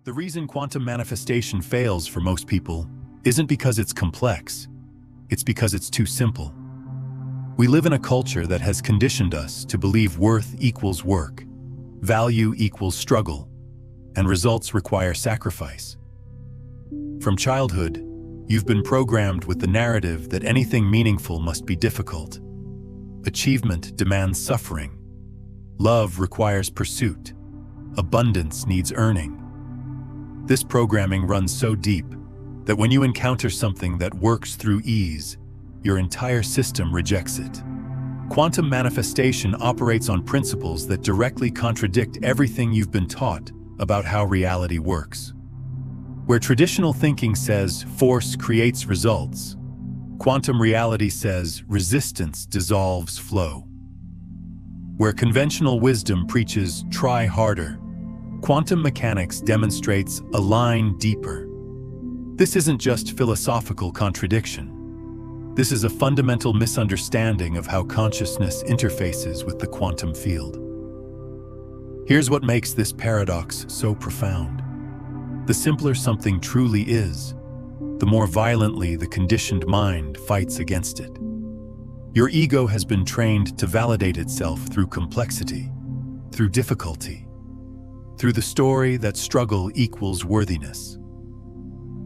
The reason quantum manifestation fails for most people isn't because it's complex, it's because it's too simple. We live in a culture that has conditioned us to believe worth equals work, value equals struggle, and results require sacrifice. From childhood, you've been programmed with the narrative that anything meaningful must be difficult. Achievement demands suffering. Love requires pursuit. Abundance needs earning. This programming runs so deep that when you encounter something that works through ease, your entire system rejects it. Quantum manifestation operates on principles that directly contradict everything you've been taught about how reality works. Where traditional thinking says force creates results, quantum reality says resistance dissolves flow. Where conventional wisdom preaches try harder, quantum mechanics demonstrates align deeper. This isn't just philosophical contradiction. This is a fundamental misunderstanding of how consciousness interfaces with the quantum field. Here's what makes this paradox so profound. The simpler something truly is, the more violently the conditioned mind fights against it. Your ego has been trained to validate itself through complexity, through difficulty, through the story that struggle equals worthiness.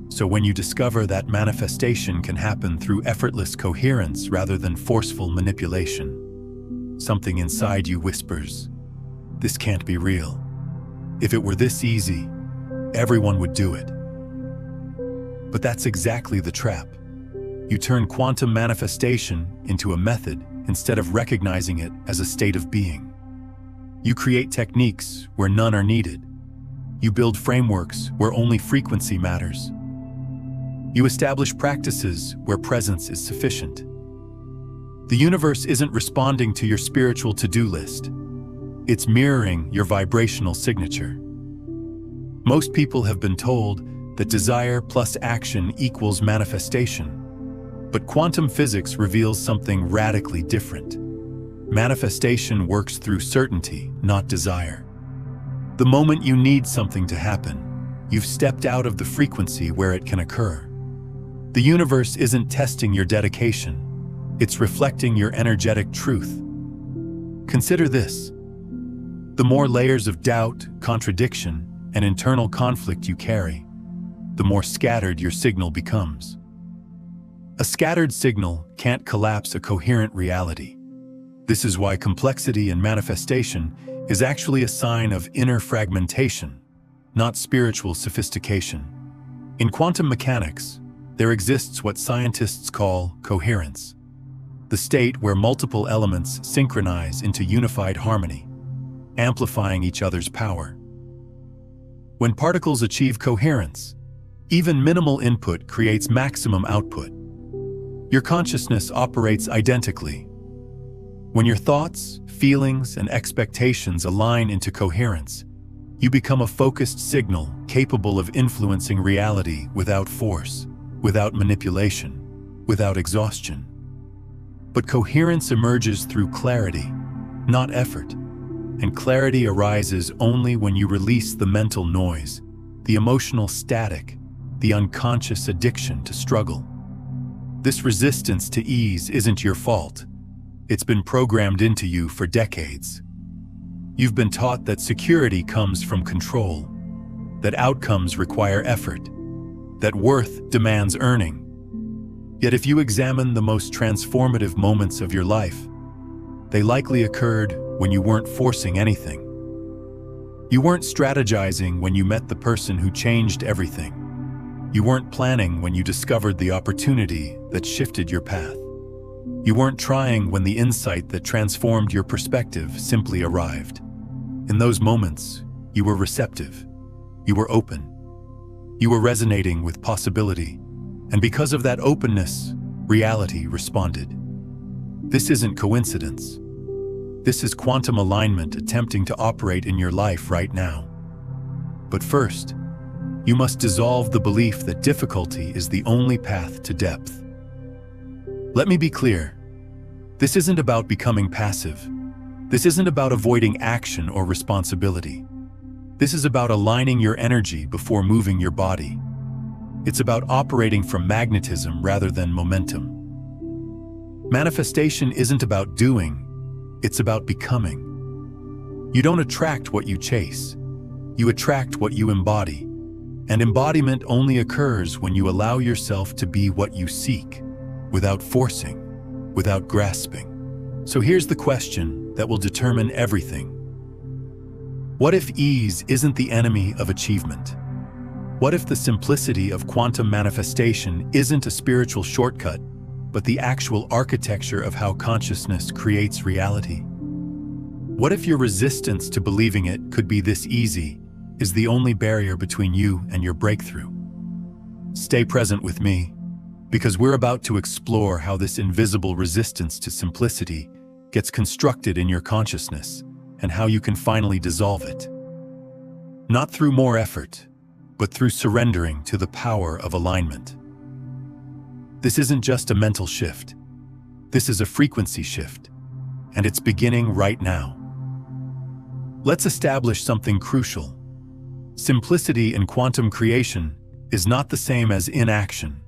So when you discover that manifestation can happen through effortless coherence rather than forceful manipulation, something inside you whispers, "This can't be real. If it were this easy, everyone would do it." But that's exactly the trap. You turn quantum manifestation into a method instead of recognizing it as a state of being. You create techniques where none are needed. You build frameworks where only frequency matters. You establish practices where presence is sufficient. The universe isn't responding to your spiritual to-do list. It's mirroring your vibrational signature. Most people have been told that desire plus action equals manifestation. But quantum physics reveals something radically different. Manifestation works through certainty, not desire. The moment you need something to happen, you've stepped out of the frequency where it can occur. The universe isn't testing your dedication. It's reflecting your energetic truth. Consider this. The more layers of doubt, contradiction, and internal conflict you carry, the more scattered your signal becomes. A scattered signal can't collapse a coherent reality. This is why complexity in manifestation is actually a sign of inner fragmentation, not spiritual sophistication. In quantum mechanics, there exists what scientists call coherence, the state where multiple elements synchronize into unified harmony, amplifying each other's power. When particles achieve coherence, even minimal input creates maximum output. Your consciousness operates identically. When your thoughts, feelings, and expectations align into coherence, you become a focused signal capable of influencing reality without force, without manipulation, without exhaustion. But coherence emerges through clarity, not effort. And clarity arises only when you release the mental noise, the emotional static, the unconscious addiction to struggle. This resistance to ease isn't your fault. It's been programmed into you for decades. You've been taught that security comes from control, that outcomes require effort, that worth demands earning. Yet if you examine the most transformative moments of your life, they likely occurred when you weren't forcing anything. You weren't strategizing when you met the person who changed everything. You weren't planning when you discovered the opportunity that shifted your path. You weren't trying when the insight that transformed your perspective simply arrived. In those moments, you were receptive. You were open. You were resonating with possibility. And because of that openness, reality responded. This isn't coincidence. This is quantum alignment attempting to operate in your life right now. But first, you must dissolve the belief that difficulty is the only path to depth. Let me be clear. This isn't about becoming passive. This isn't about avoiding action or responsibility. This is about aligning your energy before moving your body. It's about operating from magnetism rather than momentum. Manifestation isn't about doing, it's about becoming. You don't attract what you chase, you attract what you embody. And embodiment only occurs when you allow yourself to be what you seek, without forcing, without grasping. So here's the question that will determine everything. What if ease isn't the enemy of achievement? What if the simplicity of quantum manifestation isn't a spiritual shortcut, but the actual architecture of how consciousness creates reality? What if your resistance to believing it could be this easy is the only barrier between you and your breakthrough? Stay present with me, because we're about to explore how this invisible resistance to simplicity gets constructed in your consciousness and how you can finally dissolve it. Not through more effort, but through surrendering to the power of alignment. This isn't just a mental shift. This is a frequency shift, and it's beginning right now. Let's establish something crucial. Simplicity in quantum creation is not the same as inaction.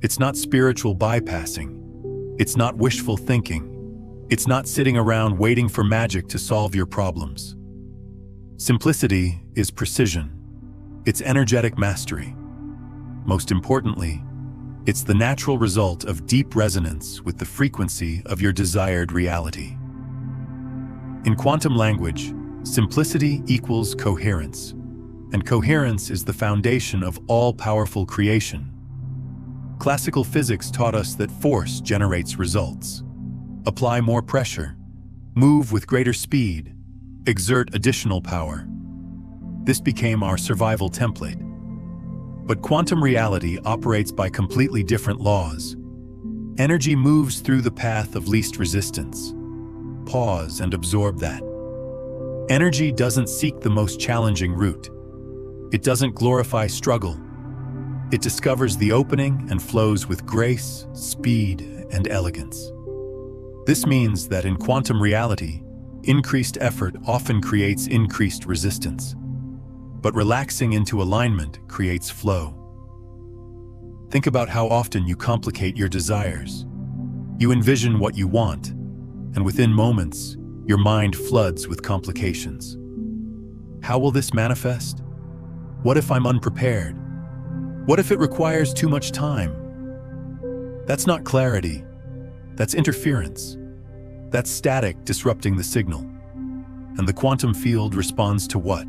It's not spiritual bypassing. It's not wishful thinking. It's not sitting around waiting for magic to solve your problems. Simplicity is precision. It's energetic mastery. Most importantly, it's the natural result of deep resonance with the frequency of your desired reality. In quantum language, simplicity equals coherence. And coherence is the foundation of all-powerful creation. Classical physics taught us that force generates results. Apply more pressure, move with greater speed, exert additional power. This became our survival template. But quantum reality operates by completely different laws. Energy moves through the path of least resistance. Pause and absorb that. Energy doesn't seek the most challenging route. It doesn't glorify struggle. It discovers the opening and flows with grace, speed, and elegance. This means that in quantum reality, increased effort often creates increased resistance. But relaxing into alignment creates flow. Think about how often you complicate your desires. You envision what you want, and within moments, your mind floods with complications. How will this manifest? What if I'm unprepared? What if it requires too much time? That's not clarity. That's interference. That's static disrupting the signal. And the quantum field responds to what?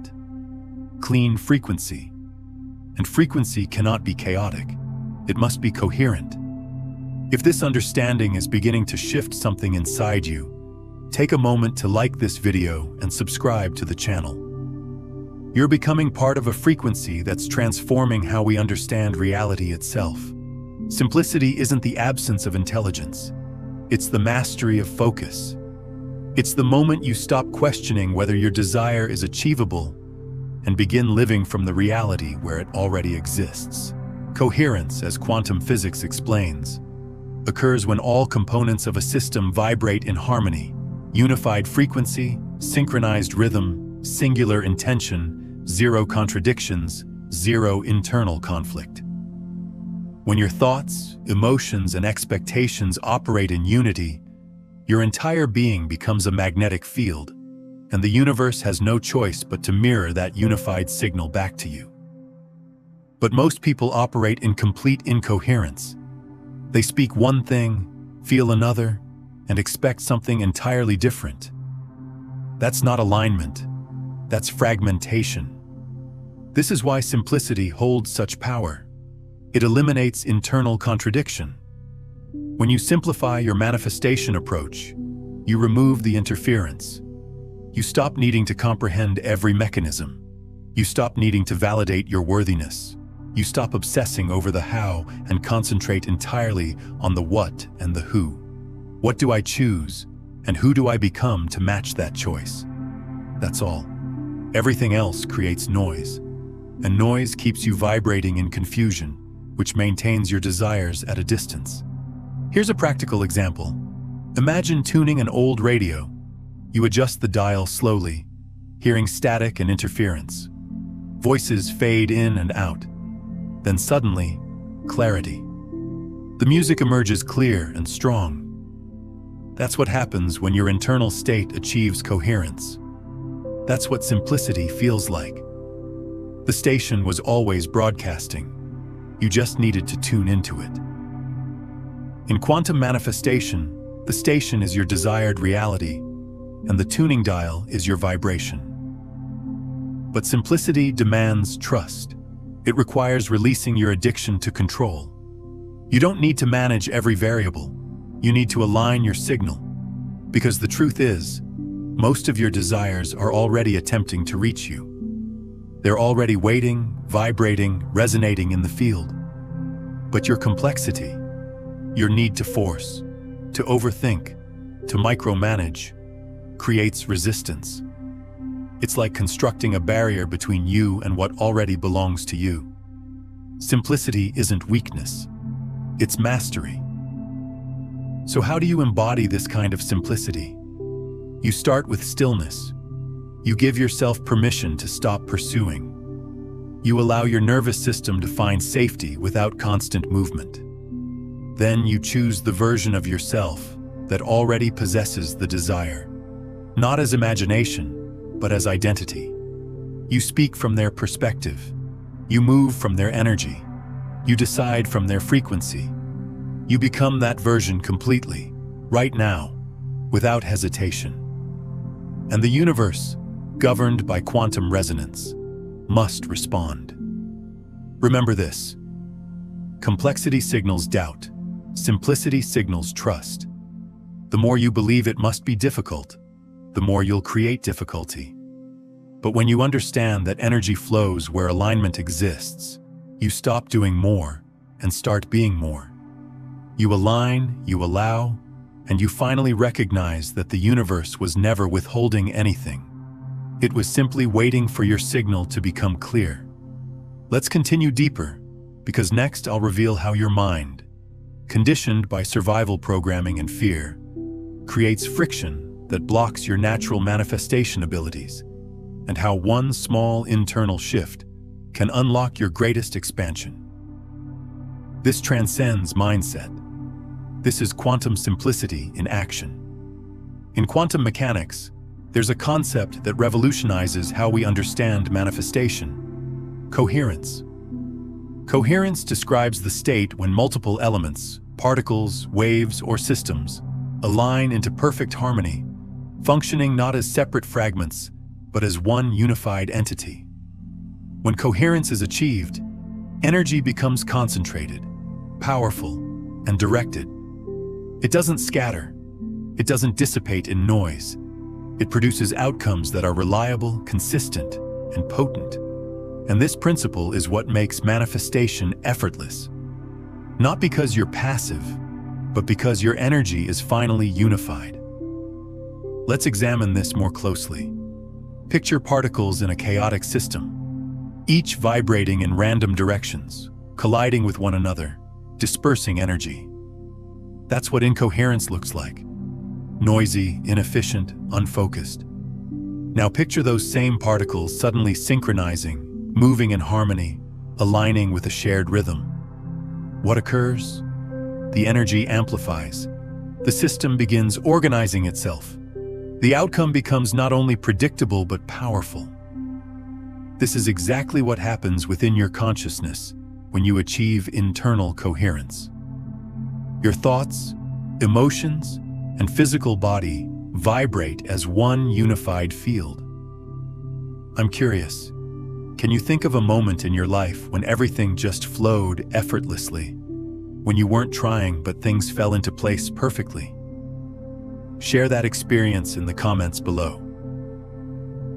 Clean frequency. And frequency cannot be chaotic. It must be coherent. If this understanding is beginning to shift something inside you, take a moment to like this video and subscribe to the channel. You're becoming part of a frequency that's transforming how we understand reality itself. Simplicity isn't the absence of intelligence. It's the mastery of focus. It's the moment you stop questioning whether your desire is achievable and begin living from the reality where it already exists. Coherence, as quantum physics explains, occurs when all components of a system vibrate in harmony. Unified frequency, synchronized rhythm, singular intention, zero contradictions, zero internal conflict. When your thoughts, emotions, and expectations operate in unity, your entire being becomes a magnetic field, and the universe has no choice but to mirror that unified signal back to you. But most people operate in complete incoherence. They speak one thing, feel another, and expect something entirely different. That's not alignment. That's fragmentation. This is why simplicity holds such power. It eliminates internal contradiction. When you simplify your manifestation approach, you remove the interference. You stop needing to comprehend every mechanism. You stop needing to validate your worthiness. You stop obsessing over the how and concentrate entirely on the what and the who. What do I choose, and who do I become to match that choice? That's all. Everything else creates noise, and noise keeps you vibrating in confusion, which maintains your desires at a distance. Here's a practical example. Imagine tuning an old radio. You adjust the dial slowly, hearing static and interference. Voices fade in and out. Then suddenly, clarity. The music emerges clear and strong. That's what happens when your internal state achieves coherence. That's what simplicity feels like. The station was always broadcasting. You just needed to tune into it. In quantum manifestation, the station is your desired reality, and the tuning dial is your vibration. But simplicity demands trust. It requires releasing your addiction to control. You don't need to manage every variable. You need to align your signal. Because the truth is, most of your desires are already attempting to reach you. They're already waiting, vibrating, resonating in the field. But your complexity, your need to force, to overthink, to micromanage, creates resistance. It's like constructing a barrier between you and what already belongs to you. Simplicity isn't weakness, it's mastery. So how do you embody this kind of simplicity? You start with stillness. You give yourself permission to stop pursuing. You allow your nervous system to find safety without constant movement. Then you choose the version of yourself that already possesses the desire, not as imagination, but as identity. You speak from their perspective. You move from their energy. You decide from their frequency. You become that version completely, right now, without hesitation. And the universe, governed by quantum resonance, must respond. Remember this: complexity signals doubt, simplicity signals trust. The more you believe it must be difficult, the more you'll create difficulty. But when you understand that energy flows where alignment exists, you stop doing more and start being more. You align, you allow, and you finally recognize that the universe was never withholding anything. It was simply waiting for your signal to become clear. Let's continue deeper, because next I'll reveal how your mind, conditioned by survival programming and fear, creates friction that blocks your natural manifestation abilities, and how one small internal shift can unlock your greatest expansion. This transcends mindset. This is quantum simplicity in action. In quantum mechanics, there's a concept that revolutionizes how we understand manifestation: coherence. Coherence describes the state when multiple elements, particles, waves, or systems align into perfect harmony, functioning not as separate fragments, but as one unified entity. When coherence is achieved, energy becomes concentrated, powerful, and directed. It doesn't scatter. It doesn't dissipate in noise. It produces outcomes that are reliable, consistent, and potent. And this principle is what makes manifestation effortless. Not because you're passive, but because your energy is finally unified. Let's examine this more closely. Picture particles in a chaotic system, each vibrating in random directions, colliding with one another, dispersing energy. That's what incoherence looks like. Noisy, inefficient, unfocused. Now picture those same particles suddenly synchronizing, moving in harmony, aligning with a shared rhythm. What occurs? The energy amplifies. The system begins organizing itself. The outcome becomes not only predictable but powerful. This is exactly what happens within your consciousness when you achieve internal coherence. Your thoughts, emotions, and physical body vibrate as one unified field. I'm curious, can you think of a moment in your life when everything just flowed effortlessly? When you weren't trying but things fell into place perfectly? Share that experience in the comments below.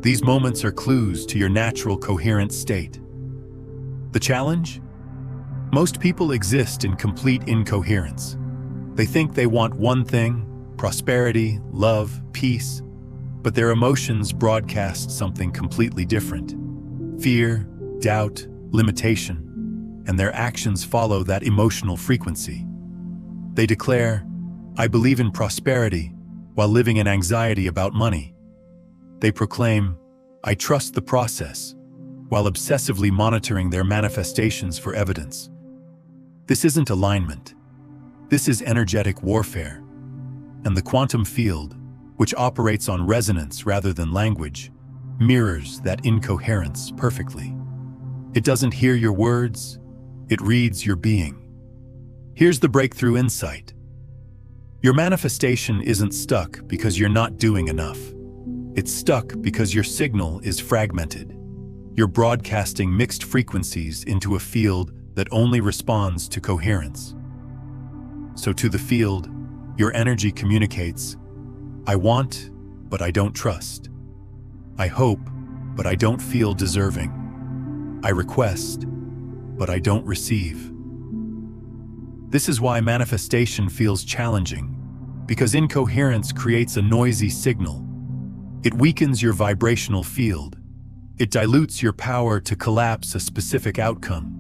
These moments are clues to your natural coherent state. The challenge? Most people exist in complete incoherence. They think they want one thing, prosperity, love, peace, but their emotions broadcast something completely different. Fear, doubt, limitation, and their actions follow that emotional frequency. They declare, "I believe in prosperity," while living in anxiety about money. They proclaim, "I trust the process," while obsessively monitoring their manifestations for evidence. This isn't alignment. This is energetic warfare. And the quantum field, which operates on resonance rather than language, mirrors that incoherence perfectly. It doesn't hear your words, it reads your being. Here's the breakthrough insight. Your manifestation isn't stuck because you're not doing enough. It's stuck because your signal is fragmented. You're broadcasting mixed frequencies into a field that only responds to coherence. So to the field, your energy communicates, I want, but I don't trust. I hope, but I don't feel deserving. I request, but I don't receive. This is why manifestation feels challenging, because incoherence creates a noisy signal. It weakens your vibrational field. It dilutes your power to collapse a specific outcome.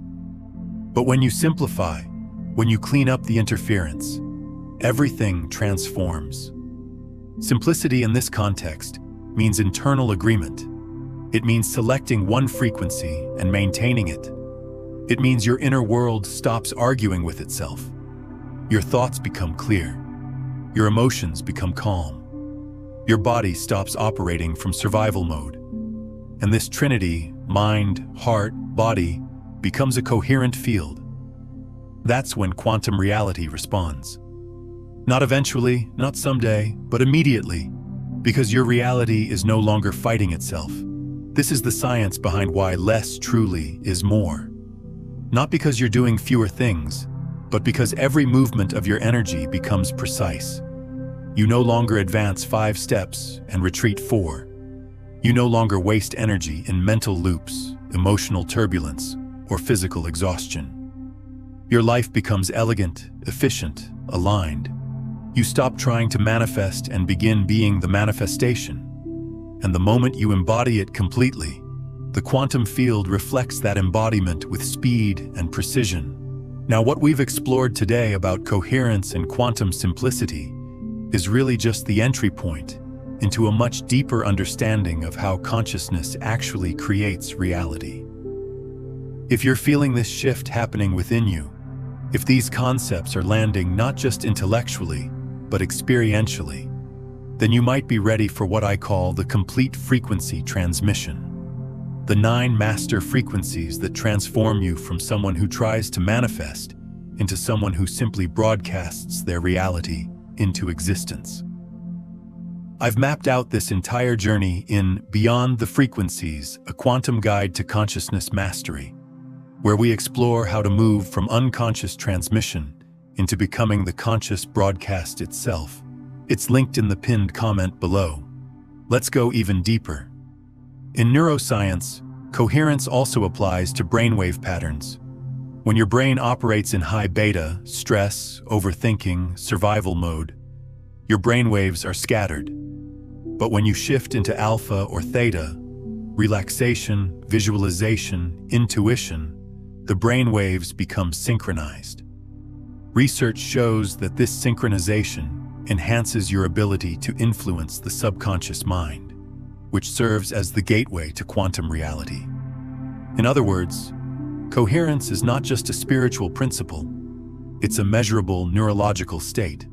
But when you simplify, when you clean up the interference, everything transforms. Simplicity in this context means internal agreement. It means selecting one frequency and maintaining it. It means your inner world stops arguing with itself. Your thoughts become clear. Your emotions become calm. Your body stops operating from survival mode. And this trinity, mind, heart, body, becomes a coherent field. That's when quantum reality responds. Not eventually, not someday, but immediately, because your reality is no longer fighting itself. This is the science behind why less truly is more. Not because you're doing fewer things, but because every movement of your energy becomes precise. You no longer advance 5 steps and retreat 4. You no longer waste energy in mental loops, emotional turbulence, or physical exhaustion. Your life becomes elegant, efficient, aligned. You stop trying to manifest and begin being the manifestation. And the moment you embody it completely, the quantum field reflects that embodiment with speed and precision. Now, what we've explored today about coherence and quantum simplicity is really just the entry point into a much deeper understanding of how consciousness actually creates reality. If you're feeling this shift happening within you, if these concepts are landing not just intellectually, but experientially, then you might be ready for what I call the complete frequency transmission. The 9 master frequencies that transform you from someone who tries to manifest into someone who simply broadcasts their reality into existence. I've mapped out this entire journey in Beyond the Frequencies, a quantum guide to consciousness mastery, where we explore how to move from unconscious transmission into becoming the conscious broadcast itself. It's linked in the pinned comment below. Let's go even deeper. In neuroscience, coherence also applies to brainwave patterns. When your brain operates in high beta, stress, overthinking, survival mode, your brainwaves are scattered. But when you shift into alpha or theta, relaxation, visualization, intuition, the brainwaves become synchronized. Research shows that this synchronization enhances your ability to influence the subconscious mind, which serves as the gateway to quantum reality. In other words, coherence is not just a spiritual principle, it's a measurable neurological state.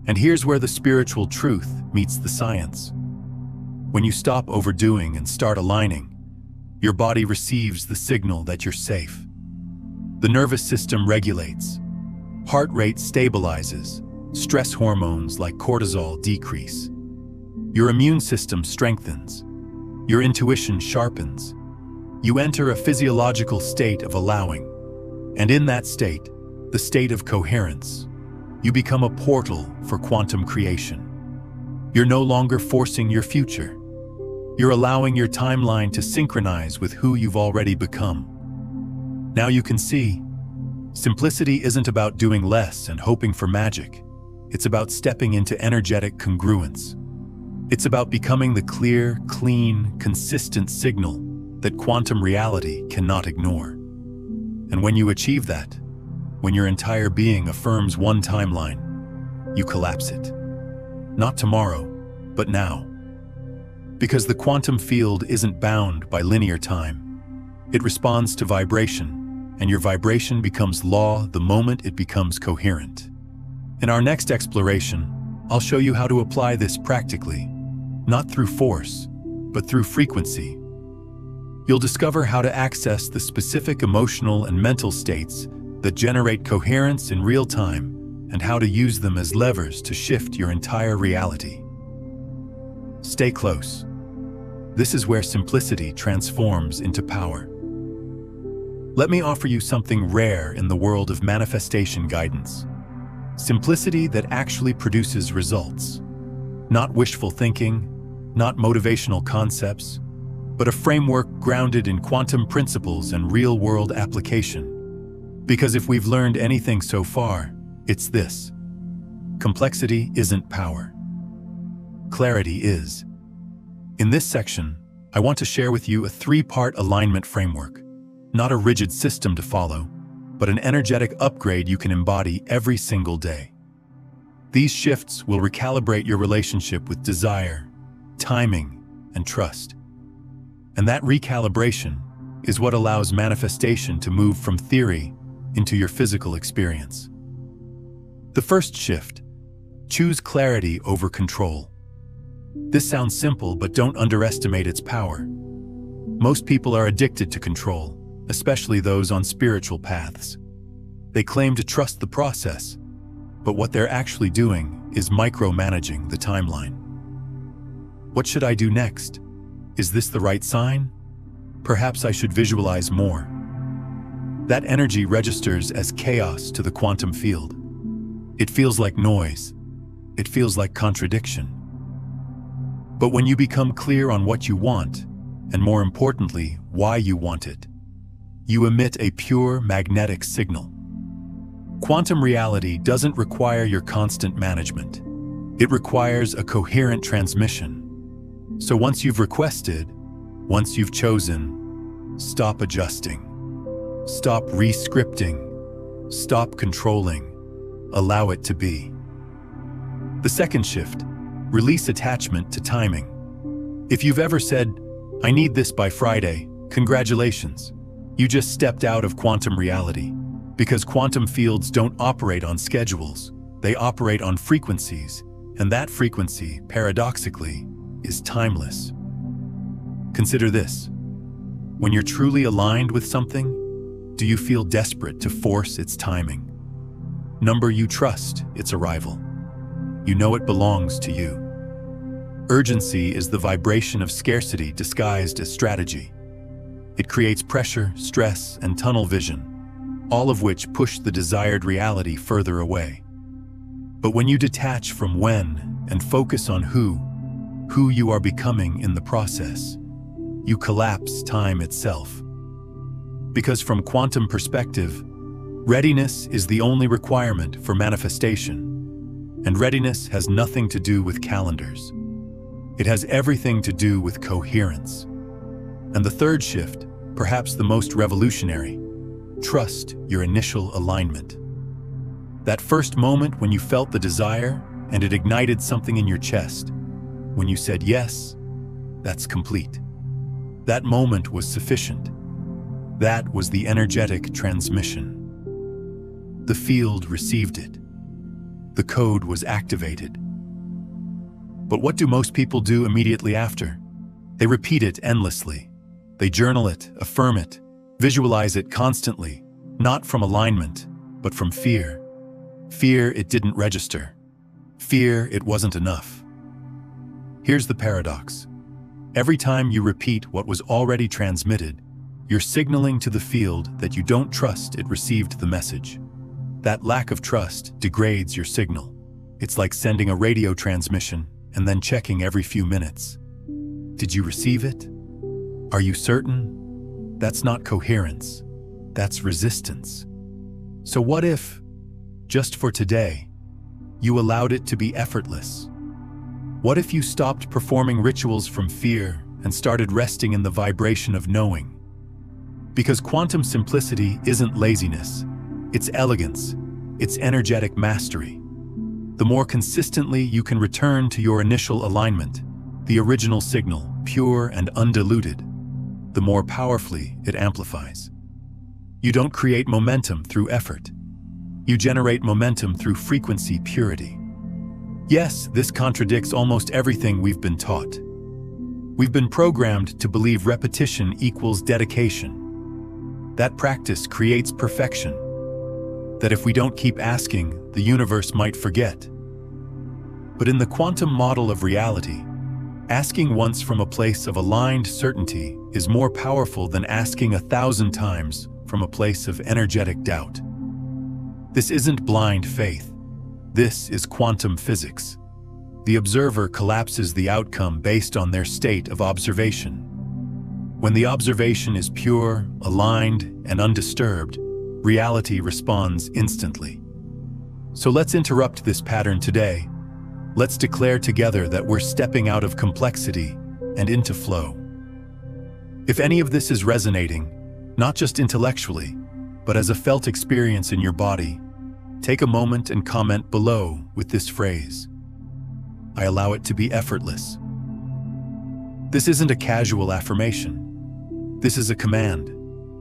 And here's where the spiritual truth meets the science. When you stop overdoing and start aligning, your body receives the signal that you're safe. The nervous system regulates, heart rate stabilizes, stress hormones like cortisol decrease. Your immune system strengthens. Your intuition sharpens. You enter a physiological state of allowing. And in that state, the state of coherence, you become a portal for quantum creation. You're no longer forcing your future. You're allowing your timeline to synchronize with who you've already become. Now you can see, simplicity isn't about doing less and hoping for magic. It's about stepping into energetic congruence. It's about becoming the clear, clean, consistent signal that quantum reality cannot ignore. And when you achieve that, when your entire being affirms one timeline, you collapse it. Not tomorrow, but now. Because the quantum field isn't bound by linear time. It responds to vibration, and your vibration becomes law the moment it becomes coherent. In our next exploration, I'll show you how to apply this practically, not through force, but through frequency. You'll discover how to access the specific emotional and mental states that generate coherence in real time and how to use them as levers to shift your entire reality. Stay close. This is where simplicity transforms into power. Let me offer you something rare in the world of manifestation guidance. Simplicity that actually produces results. Not wishful thinking, not motivational concepts, but a framework grounded in quantum principles and real-world application. Because if we've learned anything so far, it's this: complexity isn't power. Clarity is. In this section, I want to share with you a three-part alignment framework, not a rigid system to follow, but an energetic upgrade you can embody every single day. These shifts will recalibrate your relationship with desire, timing, and trust. And that recalibration is what allows manifestation to move from theory into your physical experience. The first shift: choose clarity over control. This sounds simple, but don't underestimate its power. Most people are addicted to control, especially those on spiritual paths. They claim to trust the process, but what they're actually doing is micromanaging the timeline. What should I do next? Is this the right sign? Perhaps I should visualize more. That energy registers as chaos to the quantum field. It feels like noise. It feels like contradiction. But when you become clear on what you want, and more importantly, why you want it, you emit a pure magnetic signal. Quantum reality doesn't require your constant management. It requires a coherent transmission. So once you've requested, once you've chosen, stop adjusting. Stop re-scripting. Stop controlling. Allow it to be. The second shift: release attachment to timing. If you've ever said, "I need this by Friday," congratulations. You just stepped out of quantum reality. Because quantum fields don't operate on schedules, they operate on frequencies, and that frequency, paradoxically, is timeless. Consider this. When you're truly aligned with something, do you feel desperate to force its timing? Number you trust its arrival. You know it belongs to you. Urgency is the vibration of scarcity disguised as strategy. It creates pressure, stress, and tunnel vision, all of which push the desired reality further away. But when you detach from when and focus on who you are becoming in the process, you collapse time itself. Because from quantum perspective, readiness is the only requirement for manifestation, and readiness has nothing to do with calendars. It has everything to do with coherence. And the third shift, perhaps the most revolutionary: trust your initial alignment. That first moment when you felt the desire and it ignited something in your chest, when you said yes, that's complete. That moment was sufficient. That was the energetic transmission. The field received it. The code was activated. But what do most people do immediately after? They repeat it endlessly. They journal it, affirm it, visualize it constantly, not from alignment, but from fear. Fear it didn't register. Fear it wasn't enough. Here's the paradox. Every time you repeat what was already transmitted, you're signaling to the field that you don't trust it received the message. That lack of trust degrades your signal. It's like sending a radio transmission and then checking every few minutes. Did you receive it? Are you certain? That's not coherence. That's resistance. So what if, just for today, you allowed it to be effortless? What if you stopped performing rituals from fear and started resting in the vibration of knowing? Because quantum simplicity isn't laziness, it's elegance, it's energetic mastery. The more consistently you can return to your initial alignment, the original signal, pure and undiluted, the more powerfully it amplifies. You don't create momentum through effort. You generate momentum through frequency purity. Yes, this contradicts almost everything we've been taught. We've been programmed to believe repetition equals dedication. That practice creates perfection. That if we don't keep asking, the universe might forget. But in the quantum model of reality, asking once from a place of aligned certainty is more powerful than asking 1,000 times from a place of energetic doubt. This isn't blind faith. This is quantum physics. The observer collapses the outcome based on their state of observation. When the observation is pure, aligned, and undisturbed, reality responds instantly. So let's interrupt this pattern today. Let's declare together that we're stepping out of complexity and into flow. If any of this is resonating, not just intellectually, but as a felt experience in your body, take a moment and comment below with this phrase: I allow it to be effortless. This isn't a casual affirmation. This is a command,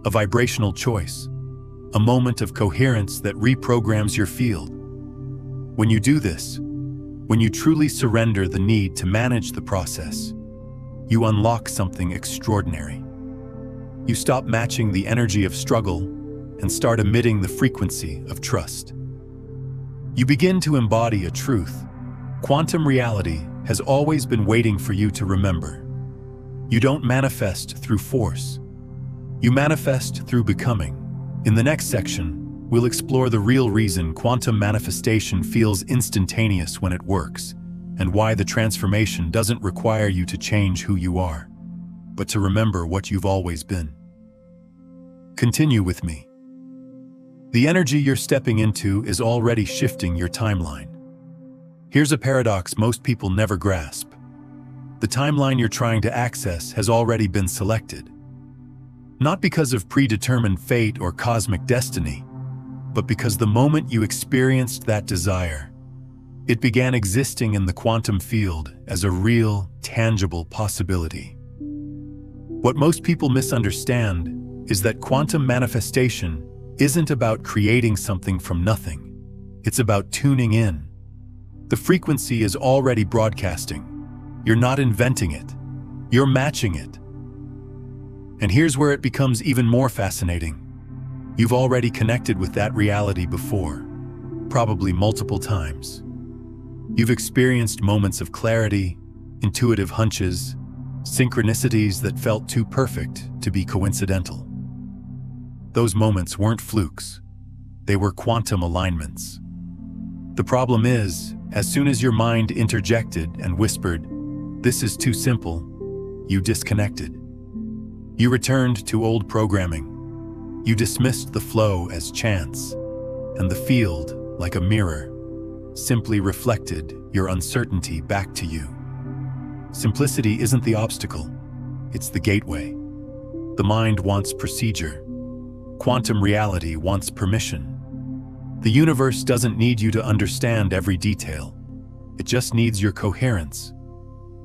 a vibrational choice, a moment of coherence that reprograms your field. When you do this, when you truly surrender the need to manage the process, you unlock something extraordinary. You stop matching the energy of struggle and start emitting the frequency of trust. You begin to embody a truth quantum reality has always been waiting for you to remember. You don't manifest through force. You manifest through becoming. In the next section, we'll explore the real reason quantum manifestation feels instantaneous when it works, and why the transformation doesn't require you to change who you are, but to remember what you've always been. Continue with me. The energy you're stepping into is already shifting your timeline. Here's a paradox most people never grasp. The timeline you're trying to access has already been selected. Not because of predetermined fate or cosmic destiny, but because the moment you experienced that desire, it began existing in the quantum field as a real, tangible possibility. What most people misunderstand is that quantum manifestation isn't about creating something from nothing. It's about tuning in. The frequency is already broadcasting. You're not inventing it. You're matching it. And here's where it becomes even more fascinating. You've already connected with that reality before, probably multiple times. You've experienced moments of clarity, intuitive hunches, synchronicities that felt too perfect to be coincidental. Those moments weren't flukes. They were quantum alignments. The problem is, as soon as your mind interjected and whispered, "This is too simple," you disconnected. You returned to old programming. You dismissed the flow as chance, and the field, like a mirror, simply reflected your uncertainty back to you. Simplicity isn't the obstacle, it's the gateway. The mind wants procedure. Quantum reality wants permission. The universe doesn't need you to understand every detail. It just needs your coherence.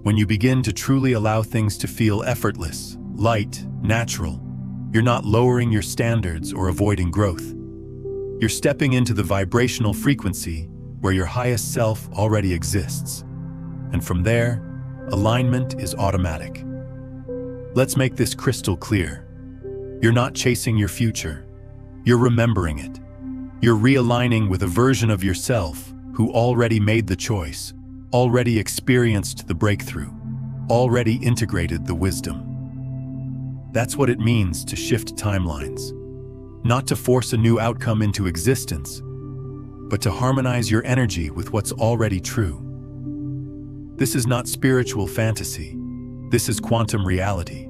When you begin to truly allow things to feel effortless, light, natural, you're not lowering your standards or avoiding growth. You're stepping into the vibrational frequency where your highest self already exists. And from there, alignment is automatic. Let's make this crystal clear. You're not chasing your future. You're remembering it. You're realigning with a version of yourself who already made the choice, already experienced the breakthrough, already integrated the wisdom. That's what it means to shift timelines. Not to force a new outcome into existence, but to harmonize your energy with what's already true. This is not spiritual fantasy. This is quantum reality.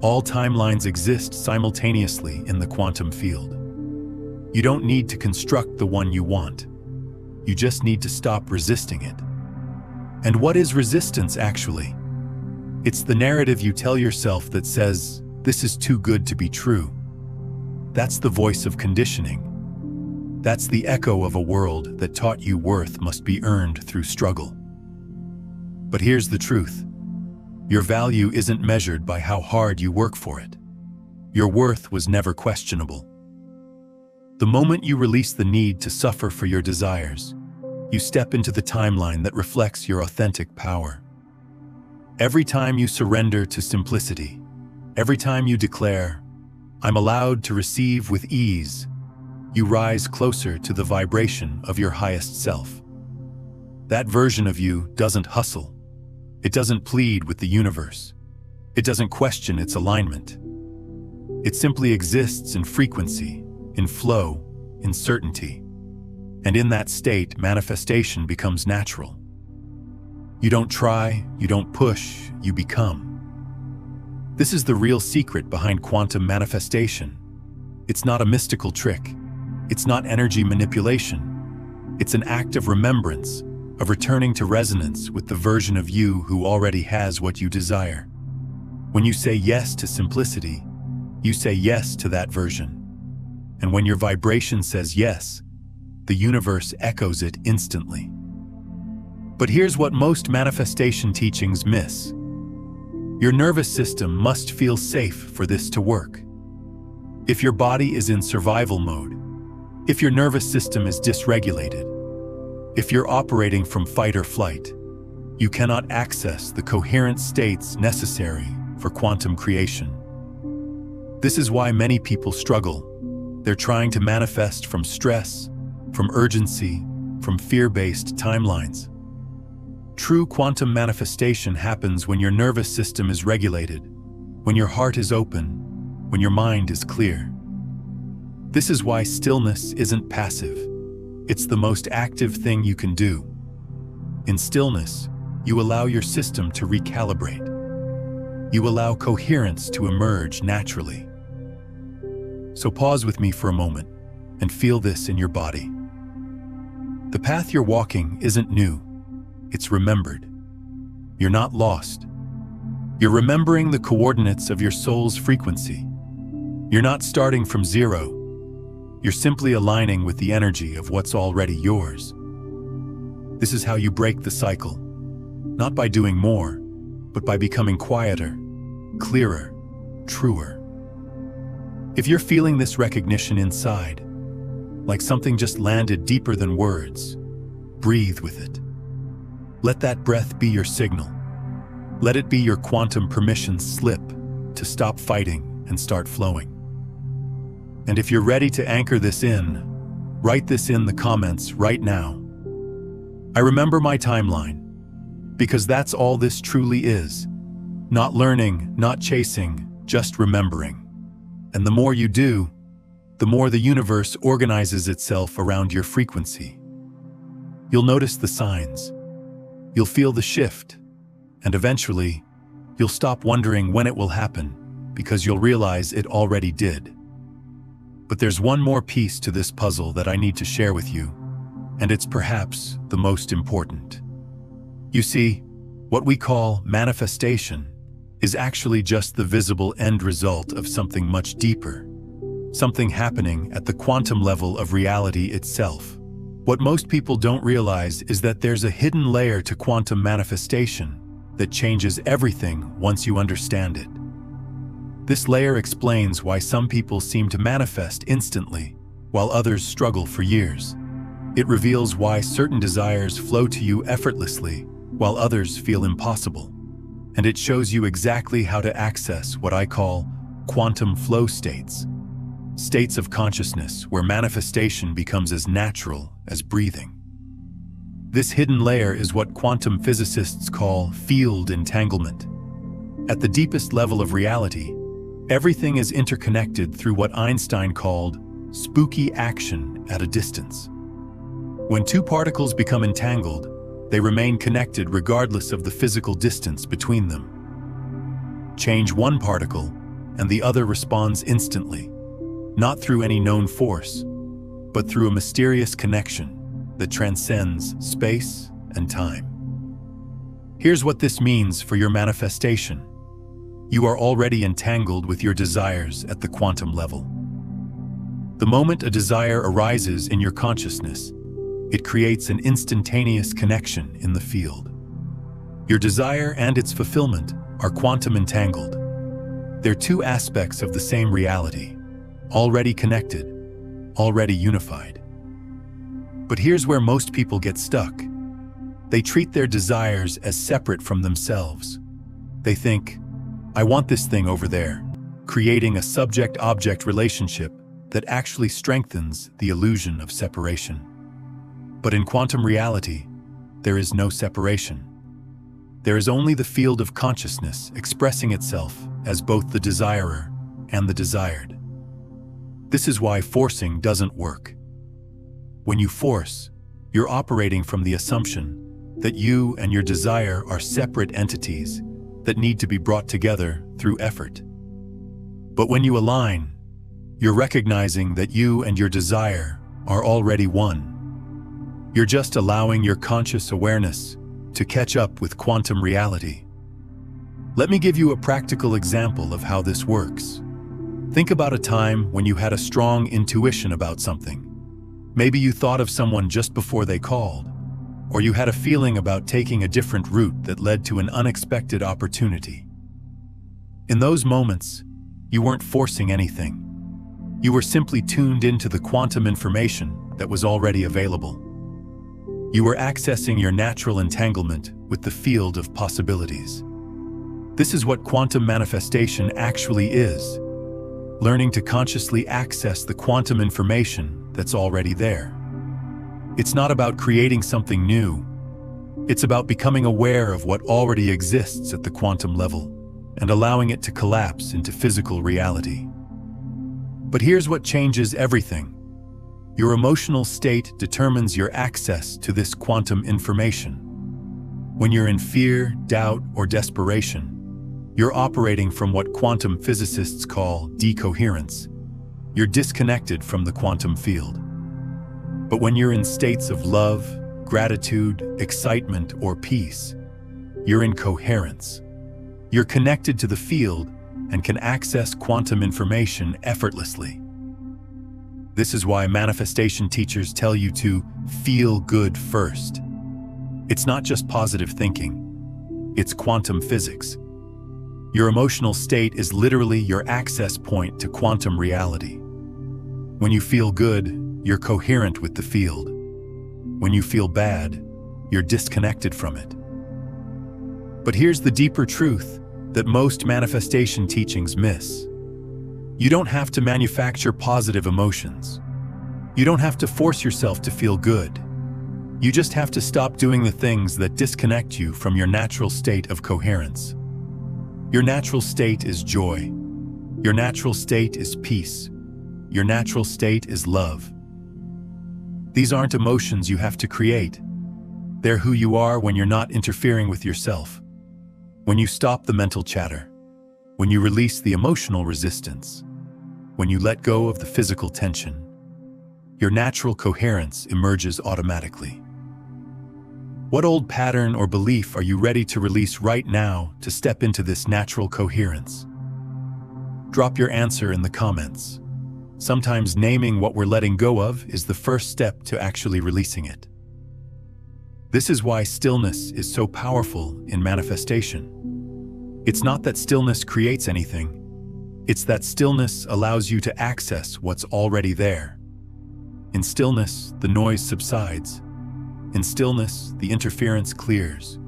All timelines exist simultaneously in the quantum field. You don't need to construct the one you want. You just need to stop resisting it. And what is resistance, actually? It's the narrative you tell yourself that says, "This is too good to be true." That's the voice of conditioning. That's the echo of a world that taught you worth must be earned through struggle. But here's the truth. Your value isn't measured by how hard you work for it. Your worth was never questionable. The moment you release the need to suffer for your desires, you step into the timeline that reflects your authentic power. Every time you surrender to simplicity, every time you declare, "I'm allowed to receive with ease," you rise closer to the vibration of your highest self. That version of you doesn't hustle. It doesn't plead with the universe. It doesn't question its alignment. It simply exists in frequency, in flow, in certainty. And in that state, manifestation becomes natural. You don't try, you don't push, you become. This is the real secret behind quantum manifestation. It's not a mystical trick. It's not energy manipulation. It's an act of remembrance, of returning to resonance with the version of you who already has what you desire. When you say yes to simplicity, you say yes to that version. And when your vibration says yes, the universe echoes it instantly. But here's what most manifestation teachings miss. Your nervous system must feel safe for this to work. If your body is in survival mode, if your nervous system is dysregulated, if you're operating from fight or flight, you cannot access the coherent states necessary for quantum creation. This is why many people struggle. They're trying to manifest from stress, from urgency, from fear-based timelines. True quantum manifestation happens when your nervous system is regulated, when your heart is open, when your mind is clear. This is why stillness isn't passive. It's the most active thing you can do. In stillness, you allow your system to recalibrate. You allow coherence to emerge naturally. So pause with me for a moment and feel this in your body. The path you're walking isn't new. It's remembered. You're not lost. You're remembering the coordinates of your soul's frequency. You're not starting from zero. You're simply aligning with the energy of what's already yours. This is how you break the cycle, not by doing more, but by becoming quieter, clearer, truer. If you're feeling this recognition inside, like something just landed deeper than words, breathe with it. Let that breath be your signal. Let it be your quantum permission slip to stop fighting and start flowing. And if you're ready to anchor this in, write this in the comments right now. I remember my timeline, because that's all this truly is. Not learning, not chasing, just remembering. And the more you do, the more the universe organizes itself around your frequency. You'll notice the signs. You'll feel the shift. And eventually, you'll stop wondering when it will happen, because you'll realize it already did. But there's one more piece to this puzzle that I need to share with you, and it's perhaps the most important. You see, what we call manifestation is actually just the visible end result of something much deeper, something happening at the quantum level of reality itself. What most people don't realize is that there's a hidden layer to quantum manifestation that changes everything once you understand it. This layer explains why some people seem to manifest instantly, while others struggle for years. It reveals why certain desires flow to you effortlessly, while others feel impossible. And it shows you exactly how to access what I call quantum flow states. States of consciousness where manifestation becomes as natural as breathing. This hidden layer is what quantum physicists call field entanglement. At the deepest level of reality, everything is interconnected through what Einstein called spooky action at a distance. When two particles become entangled, they remain connected regardless of the physical distance between them. Change one particle, and the other responds instantly, not through any known force, but through a mysterious connection that transcends space and time. Here's what this means for your manifestation. You are already entangled with your desires at the quantum level. The moment a desire arises in your consciousness, it creates an instantaneous connection in the field. Your desire and its fulfillment are quantum entangled. They're two aspects of the same reality, already connected, already unified. But here's where most people get stuck. They treat their desires as separate from themselves. They think, I want this thing over there, creating a subject-object relationship that actually strengthens the illusion of separation. But in quantum reality, there is no separation. There is only the field of consciousness expressing itself as both the desirer and the desired. This is why forcing doesn't work. When you force, you're operating from the assumption that you and your desire are separate entities that need to be brought together through effort. But when you align, you're recognizing that you and your desire are already one. You're just allowing your conscious awareness to catch up with quantum reality. Let me give you a practical example of how this works. Think about a time when you had a strong intuition about something. Maybe you thought of someone just before they called, or you had a feeling about taking a different route that led to an unexpected opportunity. In those moments, you weren't forcing anything. You were simply tuned into the quantum information that was already available. You were accessing your natural entanglement with the field of possibilities. This is what quantum manifestation actually is, learning to consciously access the quantum information that's already there. It's not about creating something new. It's about becoming aware of what already exists at the quantum level and allowing it to collapse into physical reality. But here's what changes everything. Your emotional state determines your access to this quantum information. When you're in fear, doubt, or desperation, you're operating from what quantum physicists call decoherence. You're disconnected from the quantum field. But when you're in states of love, gratitude, excitement, or peace, you're in coherence. You're connected to the field and can access quantum information effortlessly. This is why manifestation teachers tell you to feel good first. It's not just positive thinking, it's quantum physics. Your emotional state is literally your access point to quantum reality. When you feel good, you're coherent with the field. When you feel bad, you're disconnected from it. But here's the deeper truth that most manifestation teachings miss. You don't have to manufacture positive emotions. You don't have to force yourself to feel good. You just have to stop doing the things that disconnect you from your natural state of coherence. Your natural state is joy. Your natural state is peace. Your natural state is love. These aren't emotions you have to create. They're who you are when you're not interfering with yourself. When you stop the mental chatter. When you release the emotional resistance. When you let go of the physical tension. Your natural coherence emerges automatically. What old pattern or belief are you ready to release right now to step into this natural coherence? Drop your answer in the comments. Sometimes naming what we're letting go of is the first step to actually releasing it. This is why stillness is so powerful in manifestation. It's not that stillness creates anything. It's that stillness allows you to access what's already there. In stillness, the noise subsides. In stillness, the interference clears.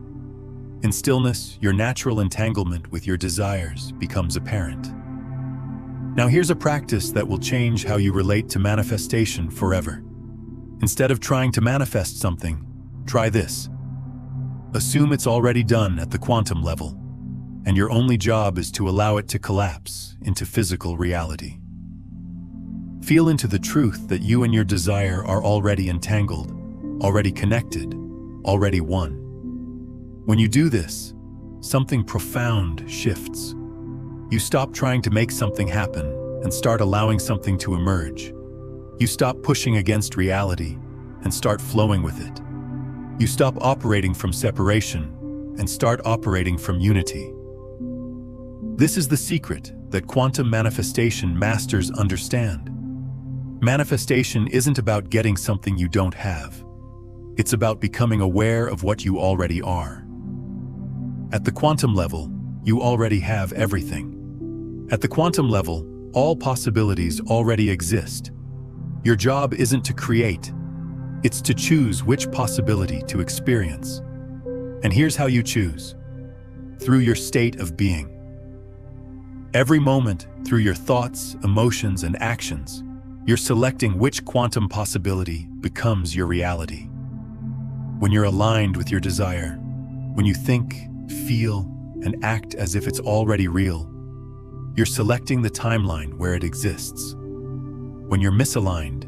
In stillness, your natural entanglement with your desires becomes apparent. Now here's a practice that will change how you relate to manifestation forever. Instead of trying to manifest something, try this. Assume it's already done at the quantum level, and your only job is to allow it to collapse into physical reality. Feel into the truth that you and your desire are already entangled, already connected, already one. When you do this, something profound shifts. You stop trying to make something happen and start allowing something to emerge. You stop pushing against reality and start flowing with it. You stop operating from separation and start operating from unity. This is the secret that quantum manifestation masters understand. Manifestation isn't about getting something you don't have. It's about becoming aware of what you already are. At the quantum level, you already have everything. At the quantum level, all possibilities already exist. Your job isn't to create, it's to choose which possibility to experience. And here's how you choose: through your state of being. Every moment, through your thoughts, emotions, and actions, you're selecting which quantum possibility becomes your reality. When you're aligned with your desire, when you think, feel, and act as if it's already real, you're selecting the timeline where it exists. When you're misaligned,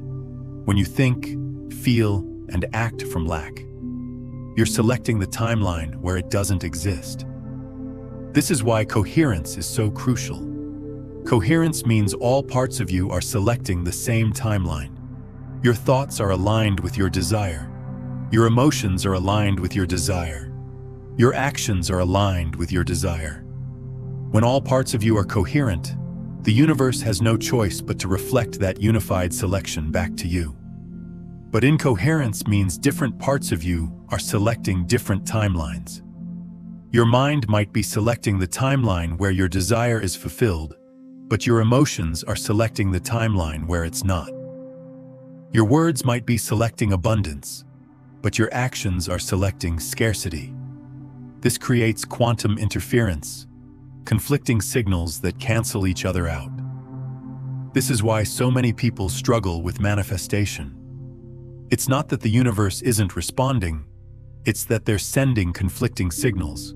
when you think, feel, and act from lack, you're selecting the timeline where it doesn't exist. This is why coherence is so crucial. Coherence means all parts of you are selecting the same timeline. Your thoughts are aligned with your desire. Your emotions are aligned with your desire. Your actions are aligned with your desire. When all parts of you are coherent, the universe has no choice but to reflect that unified selection back to you. But incoherence means different parts of you are selecting different timelines. Your mind might be selecting the timeline where your desire is fulfilled, but your emotions are selecting the timeline where it's not. Your words might be selecting abundance, but your actions are selecting scarcity. This creates quantum interference, conflicting signals that cancel each other out. This is why so many people struggle with manifestation. It's not that the universe isn't responding, it's that they're sending conflicting signals.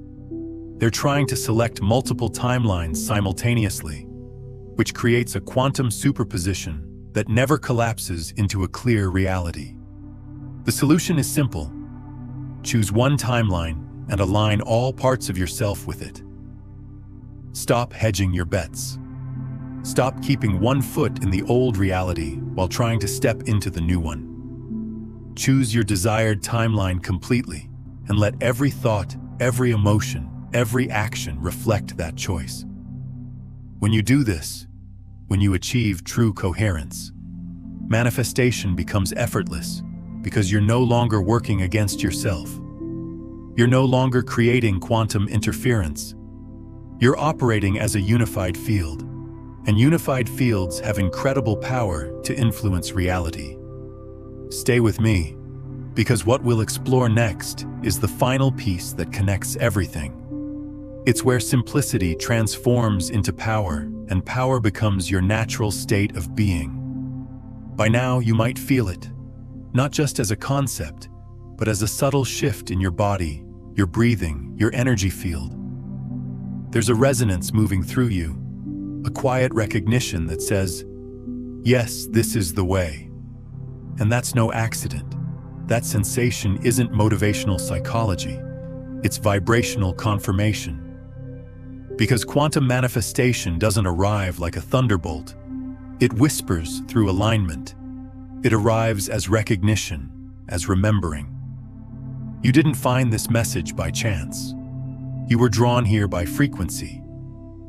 They're trying to select multiple timelines simultaneously, which creates a quantum superposition that never collapses into a clear reality. The solution is simple. Choose one timeline and align all parts of yourself with it. Stop hedging your bets. Stop keeping one foot in the old reality while trying to step into the new one. Choose your desired timeline completely and let every thought, every emotion, every action reflect that choice. When you do this, when you achieve true coherence, manifestation becomes effortless because you're no longer working against yourself. You're no longer creating quantum interference. You're operating as a unified field, and unified fields have incredible power to influence reality. Stay with me, because what we'll explore next is the final piece that connects everything. It's where simplicity transforms into power, and power becomes your natural state of being. By now, you might feel it, not just as a concept, but as a subtle shift in your body, your breathing, your energy field. There's a resonance moving through you, a quiet recognition that says, yes, this is the way. And that's no accident. That sensation isn't motivational psychology, it's vibrational confirmation. Because quantum manifestation doesn't arrive like a thunderbolt. It whispers through alignment. It arrives as recognition, as remembering. You didn't find this message by chance. You were drawn here by frequency.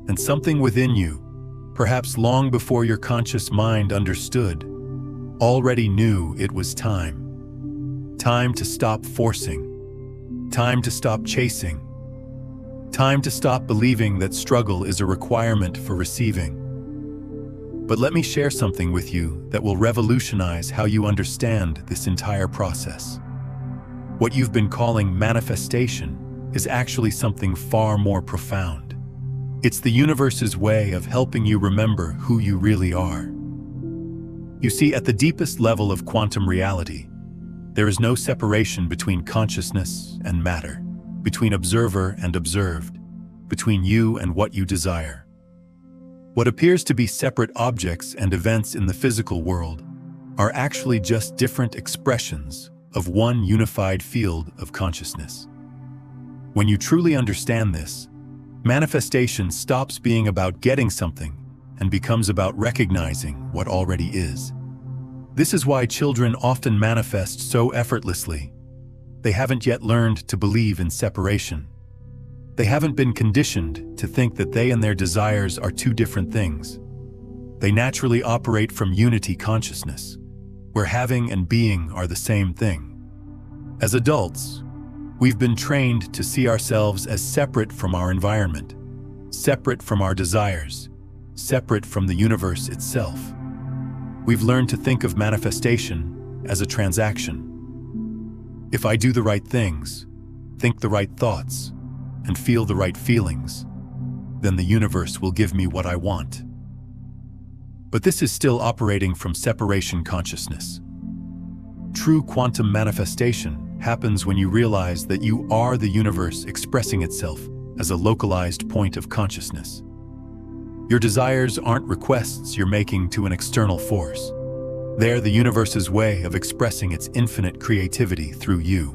And something within you, perhaps long before your conscious mind understood, already knew it was time. Time to stop forcing. Time to stop chasing. Time to stop believing that struggle is a requirement for receiving. But let me share something with you that will revolutionize how you understand this entire process. What you've been calling manifestation is actually something far more profound. It's the universe's way of helping you remember who you really are. You see, at the deepest level of quantum reality, there is no separation between consciousness and matter, between observer and observed, between you and what you desire. What appears to be separate objects and events in the physical world are actually just different expressions of one unified field of consciousness. When you truly understand this, manifestation stops being about getting something and becomes about recognizing what already is. This is why children often manifest so effortlessly. They haven't yet learned to believe in separation. They haven't been conditioned to think that they and their desires are two different things. They naturally operate from unity consciousness, where having and being are the same thing. As adults, we've been trained to see ourselves as separate from our environment, separate from our desires, separate from the universe itself. We've learned to think of manifestation as a transaction. If I do the right things, think the right thoughts, and feel the right feelings, then the universe will give me what I want. But this is still operating from separation consciousness. True quantum manifestation happens when you realize that you are the universe expressing itself as a localized point of consciousness. Your desires aren't requests you're making to an external force. They're the universe's way of expressing its infinite creativity through you.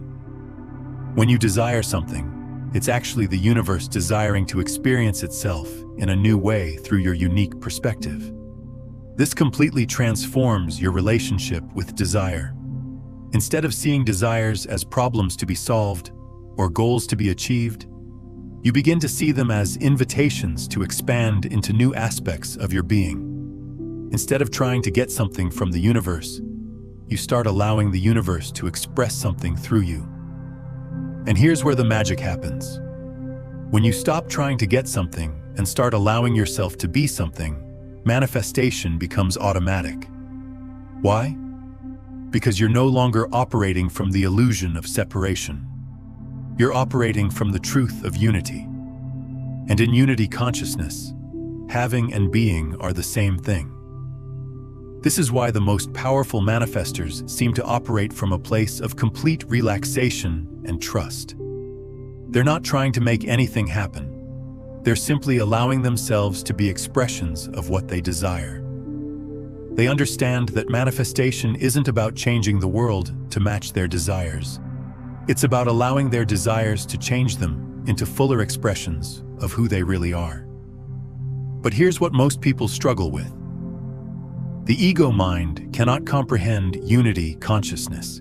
When you desire something, it's actually the universe desiring to experience itself in a new way through your unique perspective. This completely transforms your relationship with desire. Instead of seeing desires as problems to be solved or goals to be achieved, you begin to see them as invitations to expand into new aspects of your being. Instead of trying to get something from the universe, you start allowing the universe to express something through you. And here's where the magic happens. When you stop trying to get something and start allowing yourself to be something, manifestation becomes automatic. Why? Because you're no longer operating from the illusion of separation. You're operating from the truth of unity. And in unity consciousness, having and being are the same thing. This is why the most powerful manifestors seem to operate from a place of complete relaxation and trust. They're not trying to make anything happen. They're simply allowing themselves to be expressions of what they desire. They understand that manifestation isn't about changing the world to match their desires. It's about allowing their desires to change them into fuller expressions of who they really are. But here's what most people struggle with. The ego mind cannot comprehend unity consciousness.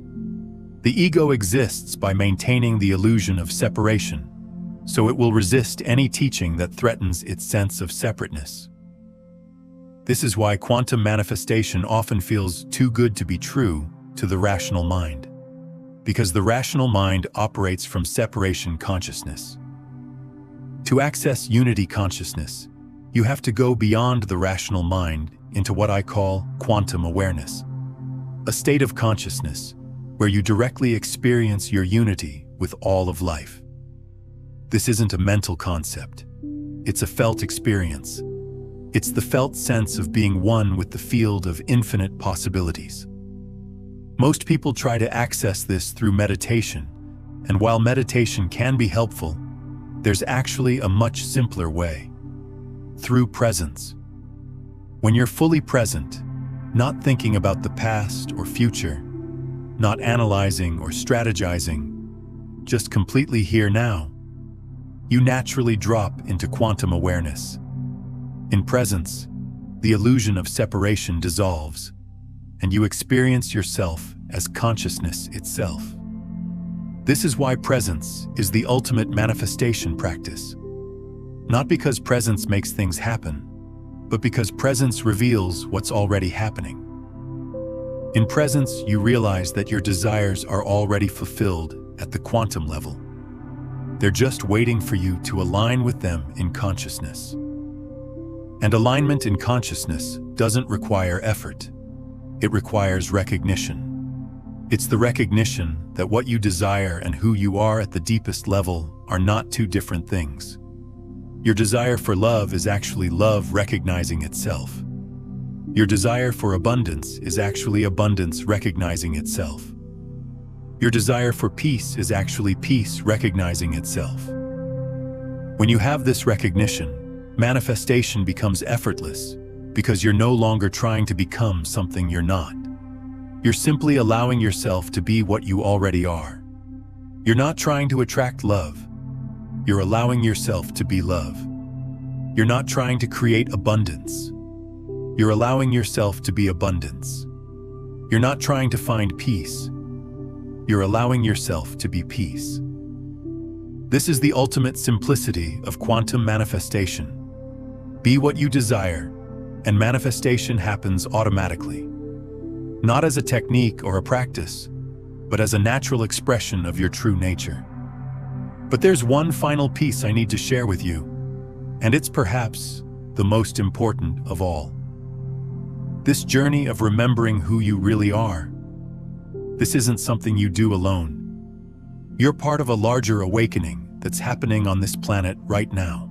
The ego exists by maintaining the illusion of separation, so it will resist any teaching that threatens its sense of separateness. This is why quantum manifestation often feels too good to be true to the rational mind, because the rational mind operates from separation consciousness. To access unity consciousness, you have to go beyond the rational mind into what I call quantum awareness, a state of consciousness where you directly experience your unity with all of life. This isn't a mental concept. It's a felt experience. It's the felt sense of being one with the field of infinite possibilities. Most people try to access this through meditation, and while meditation can be helpful, there's actually a much simpler way. Through presence. When you're fully present, not thinking about the past or future, not analyzing or strategizing, just completely here now, you naturally drop into quantum awareness. In presence, the illusion of separation dissolves, and you experience yourself as consciousness itself. This is why presence is the ultimate manifestation practice. Not because presence makes things happen, but because presence reveals what's already happening. In presence, you realize that your desires are already fulfilled at the quantum level. They're just waiting for you to align with them in consciousness. And alignment in consciousness doesn't require effort. It requires recognition. It's the recognition that what you desire and who you are at the deepest level are not two different things. Your desire for love is actually love recognizing itself. Your desire for abundance is actually abundance recognizing itself. Your desire for peace is actually peace recognizing itself. When you have this recognition, manifestation becomes effortless because you're no longer trying to become something you're not. You're simply allowing yourself to be what you already are. You're not trying to attract love. You're allowing yourself to be love. You're not trying to create abundance. You're allowing yourself to be abundance. You're not trying to find peace. You're allowing yourself to be peace. This is the ultimate simplicity of quantum manifestation. Be what you desire, and manifestation happens automatically. Not as a technique or a practice, but as a natural expression of your true nature. But there's one final piece I need to share with you. And it's perhaps the most important of all. This journey of remembering who you really are, this isn't something you do alone. You're part of a larger awakening that's happening on this planet right now.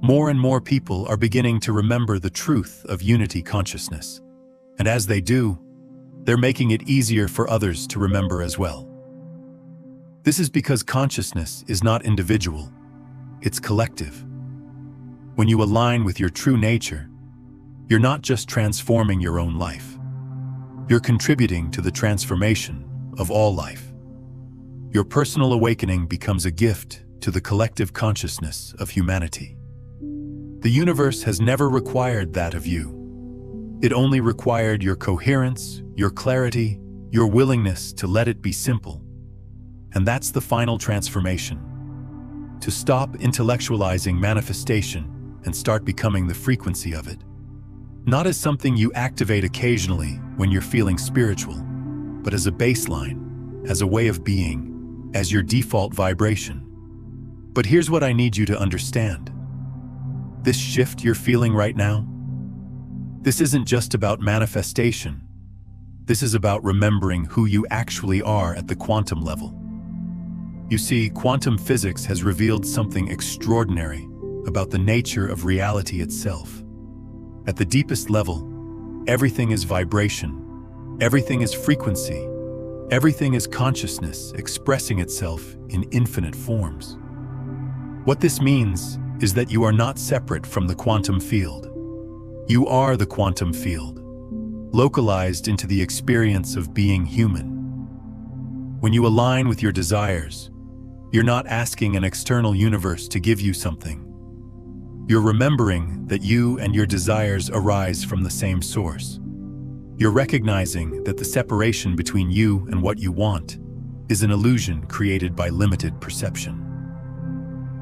More and more people are beginning to remember the truth of unity consciousness. And as they do, they're making it easier for others to remember as well. This is because consciousness is not individual, it's collective. When you align with your true nature, you're not just transforming your own life. You're contributing to the transformation of all life. Your personal awakening becomes a gift to the collective consciousness of humanity. The universe has never required that of you. It only required your coherence, your clarity, your willingness to let it be simple. And that's the final transformation. To stop intellectualizing manifestation and start becoming the frequency of it. Not as something you activate occasionally when you're feeling spiritual, but as a baseline, as a way of being, as your default vibration. But here's what I need you to understand. This shift you're feeling right now, this isn't just about manifestation. This is about remembering who you actually are at the quantum level. You see, quantum physics has revealed something extraordinary about the nature of reality itself. At the deepest level, everything is vibration, everything is frequency, everything is consciousness expressing itself in infinite forms. What this means is that you are not separate from the quantum field. You are the quantum field, localized into the experience of being human. When you align with your desires, you're not asking an external universe to give you something. You're remembering that you and your desires arise from the same source. You're recognizing that the separation between you and what you want is an illusion created by limited perception.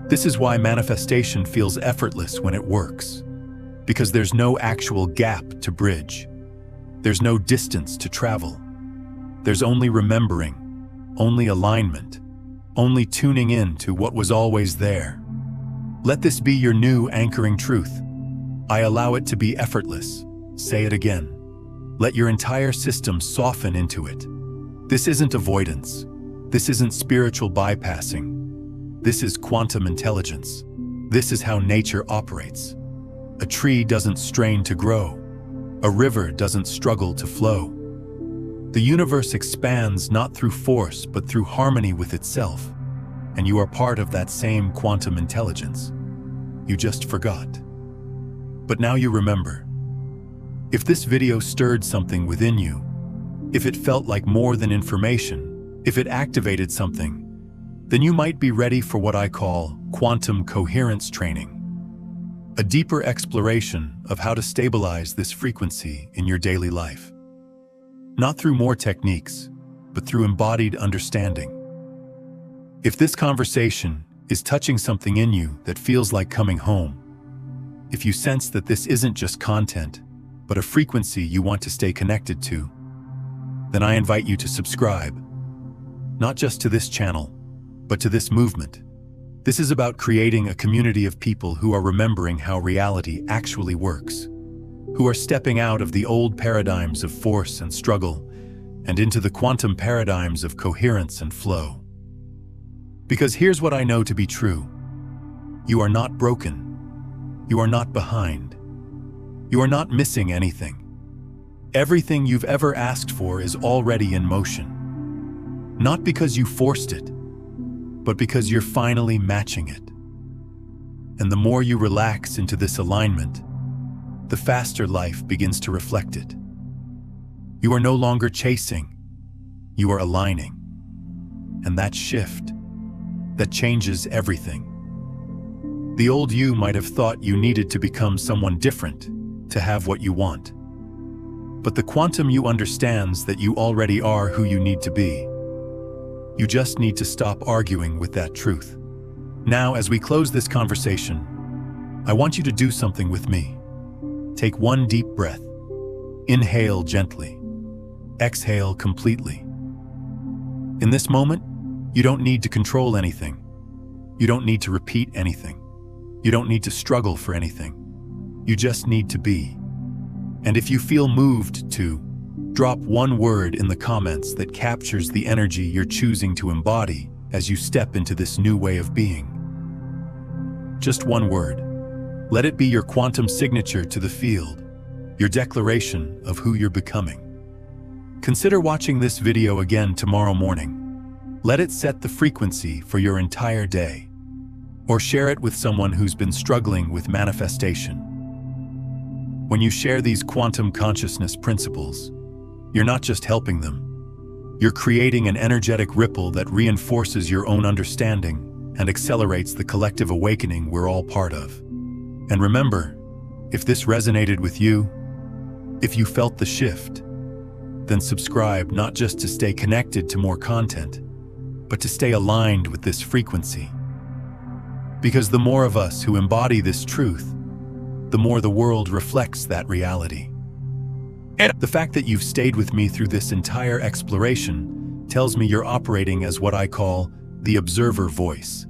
This is why manifestation feels effortless when it works, because there's no actual gap to bridge. There's no distance to travel. There's only remembering, only alignment, only tuning in to what was always there. Let this be your new anchoring truth. I allow it to be effortless. Say it again. Let your entire system soften into it. This isn't avoidance. This isn't spiritual bypassing. This is quantum intelligence. This is how nature operates. A tree doesn't strain to grow. A river doesn't struggle to flow. The universe expands not through force, but through harmony with itself. And you are part of that same quantum intelligence. You just forgot. But now you remember. If this video stirred something within you, if it felt like more than information, if it activated something, then you might be ready for what I call quantum coherence training. A deeper exploration of how to stabilize this frequency in your daily life. Not through more techniques, but through embodied understanding. If this conversation is touching something in you that feels like coming home, if you sense that this isn't just content, but a frequency you want to stay connected to, then I invite you to subscribe, not just to this channel, but to this movement. This is about creating a community of people who are remembering how reality actually works, who are stepping out of the old paradigms of force and struggle and into the quantum paradigms of coherence and flow. Because here's what I know to be true. You are not broken. You are not behind. You are not missing anything. Everything you've ever asked for is already in motion. Not because you forced it, but because you're finally matching it. And the more you relax into this alignment, the faster life begins to reflect it. You are no longer chasing, you are aligning. And that shift, that changes everything. The old you might have thought you needed to become someone different to have what you want. But the quantum you understands that you already are who you need to be. You just need to stop arguing with that truth. Now, as we close this conversation, I want you to do something with me. Take one deep breath. Inhale gently. Exhale completely. In this moment, you don't need to control anything. You don't need to repeat anything. You don't need to struggle for anything. You just need to be. And if you feel moved to, drop one word in the comments that captures the energy you're choosing to embody as you step into this new way of being. Just one word. Let it be your quantum signature to the field, your declaration of who you're becoming. Consider watching this video again tomorrow morning. Let it set the frequency for your entire day. Or share it with someone who's been struggling with manifestation. When you share these quantum consciousness principles, you're not just helping them. You're creating an energetic ripple that reinforces your own understanding and accelerates the collective awakening we're all part of. And remember, if this resonated with you, if you felt the shift, then subscribe not just to stay connected to more content, but to stay aligned with this frequency. Because the more of us who embody this truth, the more the world reflects that reality. And the fact that you've stayed with me through this entire exploration tells me you're operating as what I call the observer voice.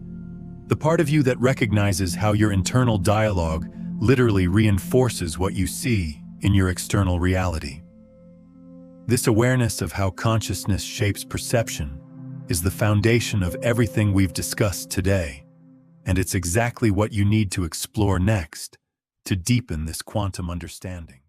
The part of you that recognizes how your internal dialogue literally reinforces what you see in your external reality. This awareness of how consciousness shapes perception is the foundation of everything we've discussed today, and it's exactly what you need to explore next to deepen this quantum understanding.